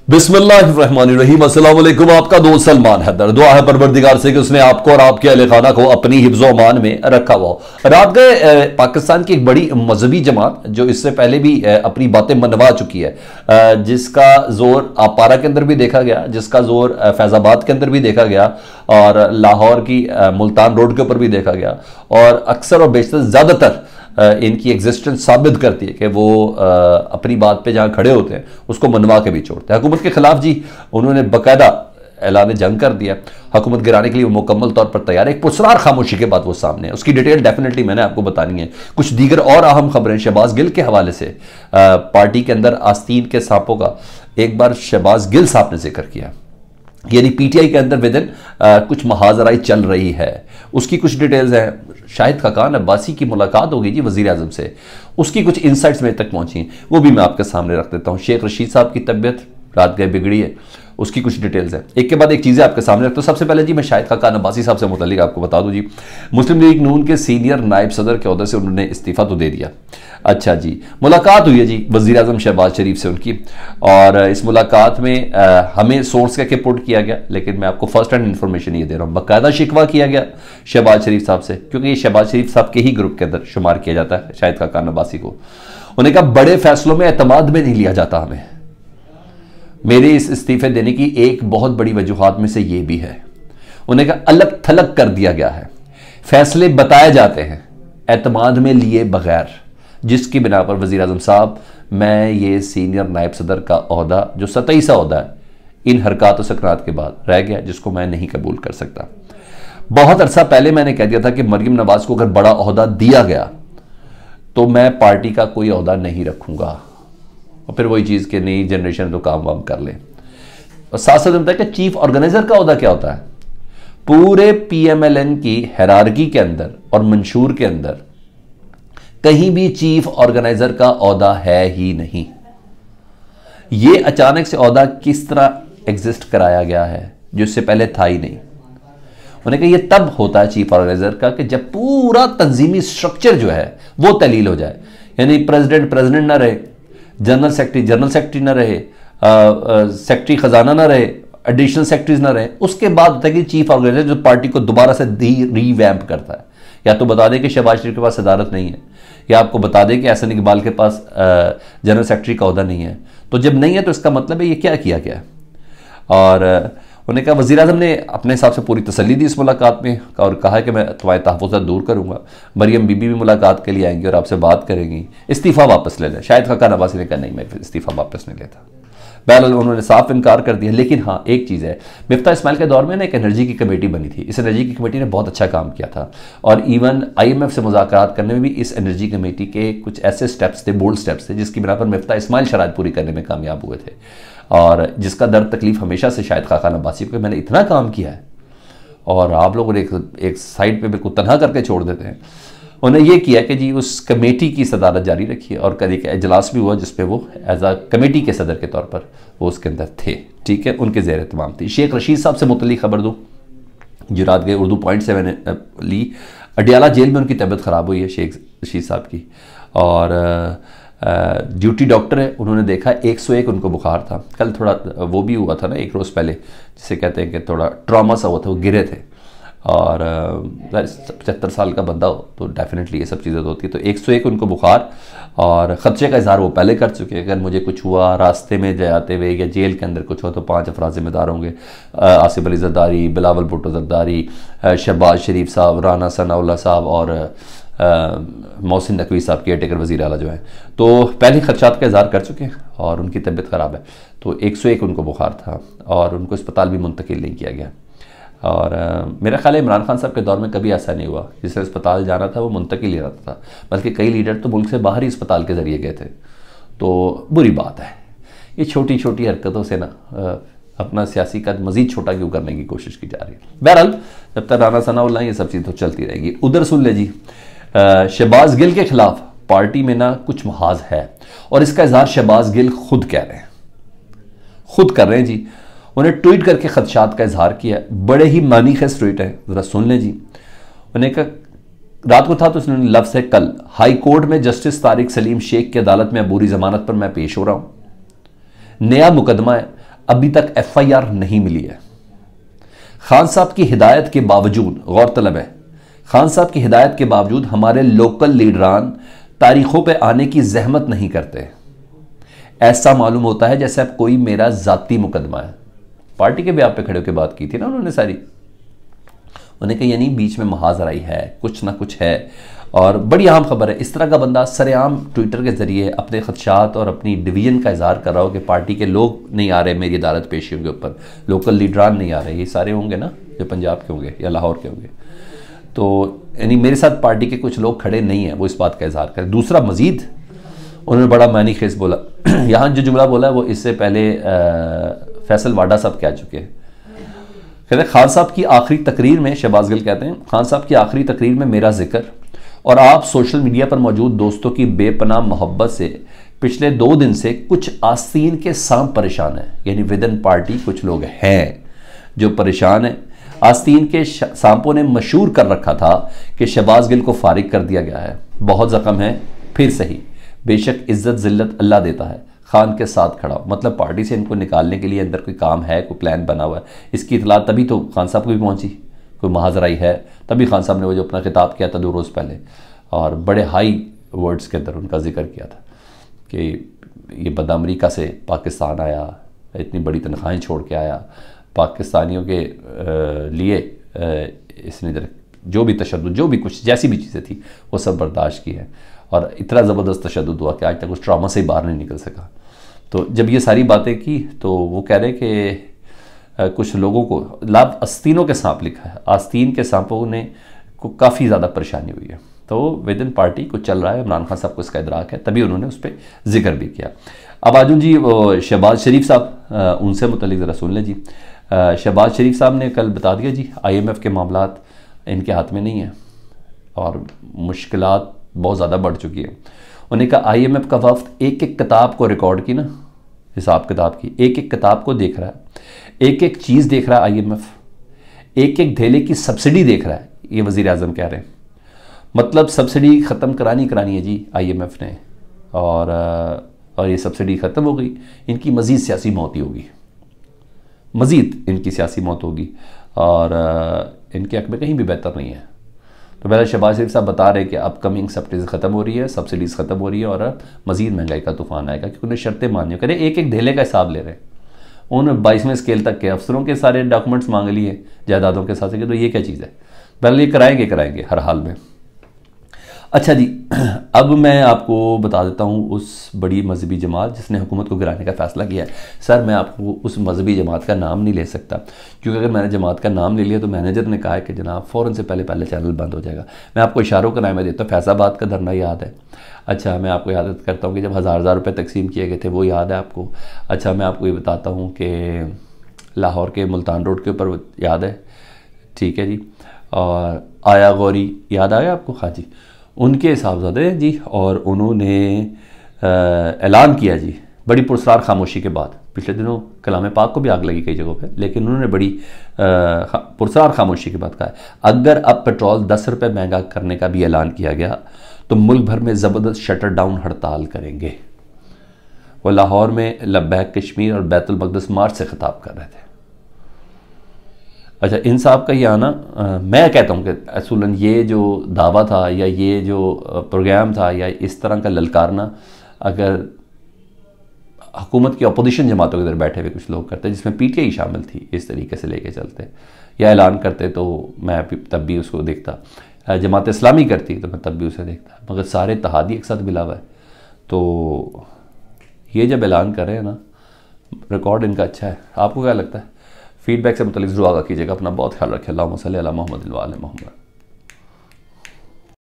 बिस्मिल्लाहिर्रहमानिर्रहीम। अस्सलाम वालेकुम। आपका दोस्त सलमान हैदर। दुआ है परवरदिगार से कि उसने आपको और आपके अहले खाना को अपनी हिफ्ज़ व अमान में रखा हुआ हो। रात गए पाकिस्तान की एक बड़ी मजहबी जमात जो इससे पहले भी अपनी बातें मनवा चुकी है, जिसका जोर आपारा के अंदर भी देखा गया, जिसका जोर फैज़ाबाद के अंदर भी देखा गया और लाहौर की मुल्तान रोड के ऊपर भी देखा गया, और अक्सर और बेशतर ज़्यादातर इनकी एग्जिस्टेंस साबित करती है कि वो अपनी बात पे जहाँ खड़े होते हैं उसको मनवा के भी छोड़ते हैं। हुकूमत के खिलाफ जी उन्होंने बाकायदा ऐलान जंग कर दिया। हुकूमत गिराने के लिए वो मुकम्मल तौर पर तैयार है। एक पुरस्कार खामोशी के बाद वो सामने है, उसकी डिटेल डेफिनेटली मैंने आपको बतानी है। कुछ दीगर और अहम खबरें शहबाज गिल के हवाले से, पार्टी के अंदर आस्तीन के सांपों का एक बार शहबाज गिल साहब ने जिक्र किया, यानी पीटीआई के अंदर विदिन कुछ महाजराई चल रही है। उसकी कुछ डिटेल्स हैं। शाहिद खाकान अब्बासी की मुलाकात होगी जी वज़ीर आज़म से, उसकी कुछ इंसाइट्स मेरे तक पहुंची, वो भी मैं आपके सामने रख देता हूँ। शेख रशीद साहब की तबीयत रात गए बिगड़ी है, उसकी कुछ डिटेल्स हैं। एक के बाद एक चीज़ें आपके सामने रखता हूँ। सबसे पहले जी मैं शाहिद खाकान अब्बासी साहब से मुतल्लिक आपको बता दूँ जी, मुस्लिम लीग नून के सीनियर नायब सदर के ओहदे से उन्होंने इस्तीफ़ा तो दे दिया। अच्छा जी, मुलाकात हुई है जी वज़ीर आज़म शहबाज शरीफ से उनकी, और इस मुलाकात में हमें सोर्स करके पुट किया गया, लेकिन मैं आपको फर्स्ट हैंड इन्फॉर्मेशन ये दे रहा हूँ। बाकायदा शिकवा किया गया शहबाज शरीफ साहब से, क्योंकि ये शहबाज शरीफ साहब के ही ग्रुप के अंदर शुमार किया जाता है शाहिद खाकान अब्बासी को। उन्हें कहा बड़े फैसलों में एतमाद में नहीं लिया जाता हमें। मेरे इस इस्तीफे देने की एक बहुत बड़ी वजूहात में से ये भी है। उन्हें कहा अलग थलग कर दिया गया है, फैसले बताए जाते हैं एतमाद में लिए बगैर, जिसकी बिना पर वज़ीर आज़म साहब मैं ये सीनियर नायब सदर का ओहदा जो सतई सा ओहदा है इन हरकत सकरात के बाद रह गया, जिसको मैं नहीं कबूल कर सकता। बहुत अरसा पहले मैंने कह दिया था कि मरियम नवाज को अगर बड़ा ओहदा दिया गया तो मैं पार्टी का कोई ओहदा नहीं रखूंगा, और फिर वही चीज़ कि नई जनरेशन तो काम वाम कर ले। और साथ साथ होता है कि चीफ ऑर्गेनाइजर का ओहदा क्या होता है। पूरे पीएमएलएन की हैरारकी के अंदर और मंशूर के अंदर कहीं भी चीफ ऑर्गेनाइजर का ओहदा है ही नहीं। ये अचानक से ओहदा किस तरह एग्जिस्ट कराया गया है जो इससे पहले था ही नहीं। उन्हें कहा यह तब होता है चीफ ऑर्गेनाइजर का कि जब पूरा तंजीमी स्ट्रक्चर जो है वो तलील हो जाए, यानी प्रेसिडेंट ना रहे, जनरल सेक्रेटरी ना रहे, सेक्रेटरी खजाना ना रहे, एडिशनल सेक्रेटरीज ना रहे। उसके बाद होता है कि चीफ ऑर्गेनाइजर जो पार्टी को दोबारा से रीवैम्प करता है। या तो बता दें कि शहबाज शरीफ के पास सदारत नहीं है, या आपको बता दें कि एहसन इकबाल के पास जनरल सेक्रेटरी का ओहदा नहीं है। तो जब नहीं है तो इसका मतलब है ये क्या किया गया। और उन्होंने कहा वज़ीर आज़म ने अपने हिसाब से पूरी तसल्ली दी इस मुलाकात में, और कहा कि मैं तुम्हारे तहफ़्फ़ुज़ात दूर करूँगा। मरियम बीबी भी मुलाकात के लिए आएंगी और आपसे बात करेंगी। इस्तीफ़ा वापस ले लें। शाहिद खाकान अब्बासी ने कहा नहीं मैं इस्तीफ़ा वापस नहीं लेता। बहरहाल उन्होंने साफ इनकार कर दिया। लेकिन हाँ एक चीज़ है, मिफ्ता इस्माइल के दौर में ना एक एनर्जी की कमेटी बनी थी। इस एनर्जी की कमेटी ने बहुत अच्छा काम किया था, और इवन IMF से मुज़ाकरात करने में भी इस एनर्जी कमेटी के कुछ ऐसे स्टेप्स थे, बोल्ड स्टेप्स थे, जिसकी बिना पर मिफ्ता इस्माइल शराइत पूरी करने में कामयाब हुए थे। और जिसका दर्द तकलीफ हमेशा से शाहिद खाकान अब्बासी को, मैंने इतना काम किया है और आप लोगों ने एक साइड पे बिल्कुल तनहा करके छोड़ देते हैं। उन्हें यह किया कि जी उस कमेटी की सदारत जारी रखी, और कभी एक इजलास भी हुआ जिसपे वो एज आ कमेटी के सदर के तौर पर वो उसके अंदर थे। ठीक है, उनके ज़ेर तमाम थी। शेख रशीद साहब से मुतल्लिक खबर दूँ जो रात गए उर्दू पॉइंट से मैंने ली। अडियाला जेल में उनकी तबीयत ख़राब हुई है शेख रशीद साहब की, और ड्यूटी डॉक्टर है। उन्होंने देखा 101 उनको बुखार था। कल थोड़ा वो भी हुआ था ना एक रोज़ पहले, जिसे कहते हैं कि थोड़ा ट्रॉमा सा हुआ था, वो गिरे थे। और 75 साल का बंदा हो तो डेफिनेटली ये सब चीज़ें तो होती है। तो 101 उनको बुखार, और ख़दशे का इजहार वो पहले कर चुके हैं। अगर मुझे कुछ हुआ रास्ते में जाते हुए या जेल के अंदर कुछ हुआ तो 5 अफराद ज़िम्मेदार होंगे। आसिफ अली जरदारी, बिलावल भुट्टो जरदारी, शहबाज शरीफ साहब, राना सनाउल्लाह साहब और मोहसिन नकवी साहब केयर टेकर वज़ीर आला जो हैं, तो पहले खदशात का इजहार कर चुके हैं और उनकी तबीयत ख़राब है। तो 101 उनको बुखार था और उनको अस्पताल भी मुंतकिल नहीं किया गया। और मेरा ख्याल है इमरान खान साहब के दौर में कभी ऐसा नहीं हुआ, जिसे अस्पताल जाना था वो मुंतकिल ही रहता था, बल्कि कई लीडर तो मुल्क से बाहर ही अस्पताल के ज़रिए गए थे। तो बुरी बात है, ये छोटी छोटी हरकतों से ना अपना सियासी कद मज़ीद छोटा क्यों करने की कोशिश की जा रही है। बहरहाल जब तक राना सनाउल्लाह ये सब चीज़ तो चलती रहेगी। उधर सुन ले जी, शहबाज गिल के खिलाफ पार्टी में ना कुछ महाज है, और इसका इजहार शहबाज गिल खुद कह रहे हैं, खुद कर रहे हैं जी। उन्हें ट्वीट करके खदशात का इजहार किया। बड़े ही मानी खेस ट्वीट है, ज़रा सुन लें जी। उन्हें कहा रात को था तो उसने लफ्ज़ है कल हाई कोर्ट में जस्टिस तारिक सलीम शेख की अदालत में अबूरी जमानत पर मैं पेश हो रहा हूँ। नया मुकदमा है, अभी तक FIR नहीं मिली है। खान साहब की हिदायत के बावजूद, गौरतलब है, खान साहब की हिदायत के बावजूद हमारे लोकल लीडरान तारीखों पे आने की जहमत नहीं करते। ऐसा मालूम होता है जैसे अब कोई मेरा जाती मुकदमा है। पार्टी के ब्याह पे खड़े होकर बात की थी ना उन्होंने सारी, उन्हें कहा यानी बीच में महाजराई है, कुछ ना कुछ है, और बड़ी अहम खबर है। इस तरह का बंदा सरेआम ट्विटर के जरिए अपने खदशात और अपनी डिवीजन का इजहार कर रहा हो कि पार्टी के लोग नहीं आ रहे मेरी अदालत पेशियों के ऊपर, लोकल लीडरान नहीं आ रहे, ये सारे होंगे ना जो पंजाब के होंगे या लाहौर के होंगे, तो यानी मेरे साथ पार्टी के कुछ लोग खड़े नहीं हैं, वो इस बात का इजहार करें। दूसरा मजीद उन्होंने बड़ा मानी खेस बोला यहाँ जो जुमला बोला है वो इससे पहले फैसल वाडा साहब कह चुके हैं। कहते हैं खान साहब की आखिरी तकरीर में, शहबाज गिल कहते हैं खान साहब की आखिरी तकरीर में मेरा जिक्र और आप सोशल मीडिया पर मौजूद दोस्तों की बेपनाह मोहब्बत से पिछले 2 दिन से कुछ आस्तीन के सांप परेशान हैं। यानी विद इन पार्टी कुछ लोग हैं जो परेशान हैं। आस्तीन के सांपों ने मशहूर कर रखा था कि शहबाज गिल को फारिग कर दिया गया है, बहुत ज़ख्म है, फिर सही, बेशक इज्जत जिल्लत अल्लाह देता है, खान के साथ खड़ा हो। मतलब पार्टी से इनको निकालने के लिए अंदर कोई काम है, कोई प्लान बना हुआ है। इसकी इतला तभी तो खान साहब को भी पहुंची, कोई महाजराई है, तभी खान साहब ने वो जो अपना खिताब किया था 2 रोज़ पहले, और बड़े हाई वर्ड्स के अंदर उनका जिक्र किया था कि ये बंदा अमरीका से पाकिस्तान आया, इतनी बड़ी तनख्वाहें छोड़ के आया, पाकिस्तानियों के लिए इसने जो भी तशद्दुद, जो भी कुछ जैसी भी चीज़ें थी वो सब बर्दाश्त की है, और इतना ज़बरदस्त तशद्दुद हुआ कि आज तक उस ट्रॉमा से ही बाहर नहीं निकल सका। तो जब ये सारी बातें की तो वो कह रहे कि कुछ लोगों को लाभ आस्तीनों के सांप लिखा है, आस्तीन के सांपों ने को काफ़ी ज़्यादा परेशानी हुई है। तो विद इन पार्टी कुछ चल रहा है, इमरान खान साहब को इसका इदराक है, तभी उन्होंने उस पर जिक्र भी किया। अब आजू जी शहबाज शरीफ साहब, उनसे मुतल्लिक ज़रा सुन लें जी। शहबाज शरीफ साहब ने कल बता दिया जी IMF के मामलात इनके हाथ में नहीं है और मुश्किलात बहुत ज़्यादा बढ़ चुकी है। उन्हें कहा IMF का वफ्द एक एक किताब को रिकॉर्ड की ना, हिसाब किताब की, एक एक किताब को देख रहा है, एक एक चीज़ देख रहा है IMF, एक एक धेले की सब्सिडी देख रहा है, ये वज़ीर आज़म कह रहे हैं। मतलब सब्सिडी ख़त्म करानी है जी IMF ने, और ये सब्सिडी ख़त्म हो गई, इनकी मज़ीद सियासी मौत ही होगी, मज़ीद इनकी सियासी मौत होगी, और इनके हक़ में कहीं भी बेहतर नहीं है। तो पहले शहबाज शरीफ साहब बता रहे कि अपकमिंग सब्सिडीज़ ख़त्म हो रही है, सब्सिडीज़ ख़त्म हो रही है और मज़ीद महंगाई का तूफ़ान आएगा, क्योंकि उन्हें शर्तें माननी करें, एक एक धेले का हिसाब ले रहे हैं। उन्होंने 22वें स्केल तक के अफसरों के सारे डॉक्यूमेंट्स मांग लिए जायदादों के साथ, तो ये क्या चीज़ है, पहले ये कराएंगे हर हाल में। अच्छा जी, अब मैं आपको बता देता हूँ उस बड़ी मजहबी जमात जिसने हुकूमत को गिराने का फ़ैसला किया है। सर मैं आपको उस मजहबी जमात का नाम नहीं ले सकता, क्योंकि अगर मैंने जमात का नाम ले लिया तो मैनेजर ने कहा है कि जनाब फ़ौरन से पहले चैनल बंद हो जाएगा। मैं आपको इशारों का नाम मैं देता हूँ, फैज़ाबाद का धरना याद है? अच्छा, मैं आपको याद करता हूँ कि जब हज़ार रुपये तकसीम किए गए थे, वो याद है आपको? अच्छा, मैं आपको ये बताता हूँ कि लाहौर के मुल्तान रोड के ऊपर याद है, ठीक है जी, और आया गौरी याद आया आपको? हाँ जी, उनके साहबजादे जी, और उन्होंने ऐलान किया जी बड़ी पुरस्कार खामोशी के बाद। पिछले दिनों कलाम पाक को भी आग लगी कई जगहों पे, लेकिन उन्होंने बड़ी पुरस्कार खामोशी के बाद कहा अगर अब पेट्रोल 10 रुपये महंगा करने का भी ऐलान किया गया तो मुल्क भर में ज़बरदस्त शटर डाउन हड़ताल करेंगे। वो लाहौर में लब्बैक कश्मीर और बैतुल मक़दस मार्च से खिताब कर रहे थे। अच्छा, इन साहब का ये आना, मैं कहता हूँ कि असूलन ये जो दावा था या ये जो प्रोग्राम था या इस तरह का ललकारना अगर हुकूमत की अपोजिशन जमातों के अंदर बैठे हुए कुछ लोग करते, जिसमें PTI शामिल थी, इस तरीके से लेके चलते या ऐलान करते तो मैं तब भी उसको देखता। जमात इस्लामी करती तो मैं तब भी उसे देखता, मगर सारे तहादी एक साथ मिला हुआ है। तो ये जब ऐलान कर रहे हैं ना, रिकॉर्ड इनका अच्छा है। आपको क्या लगता है? फीडबैक से मुतल्लिक़ ज़रूर आगाह कीजिएगा। अपना बहुत ख्याल रखें। अल्लाहुम्मा सल्ली अला मुहम्मद व आले मुहम्मद।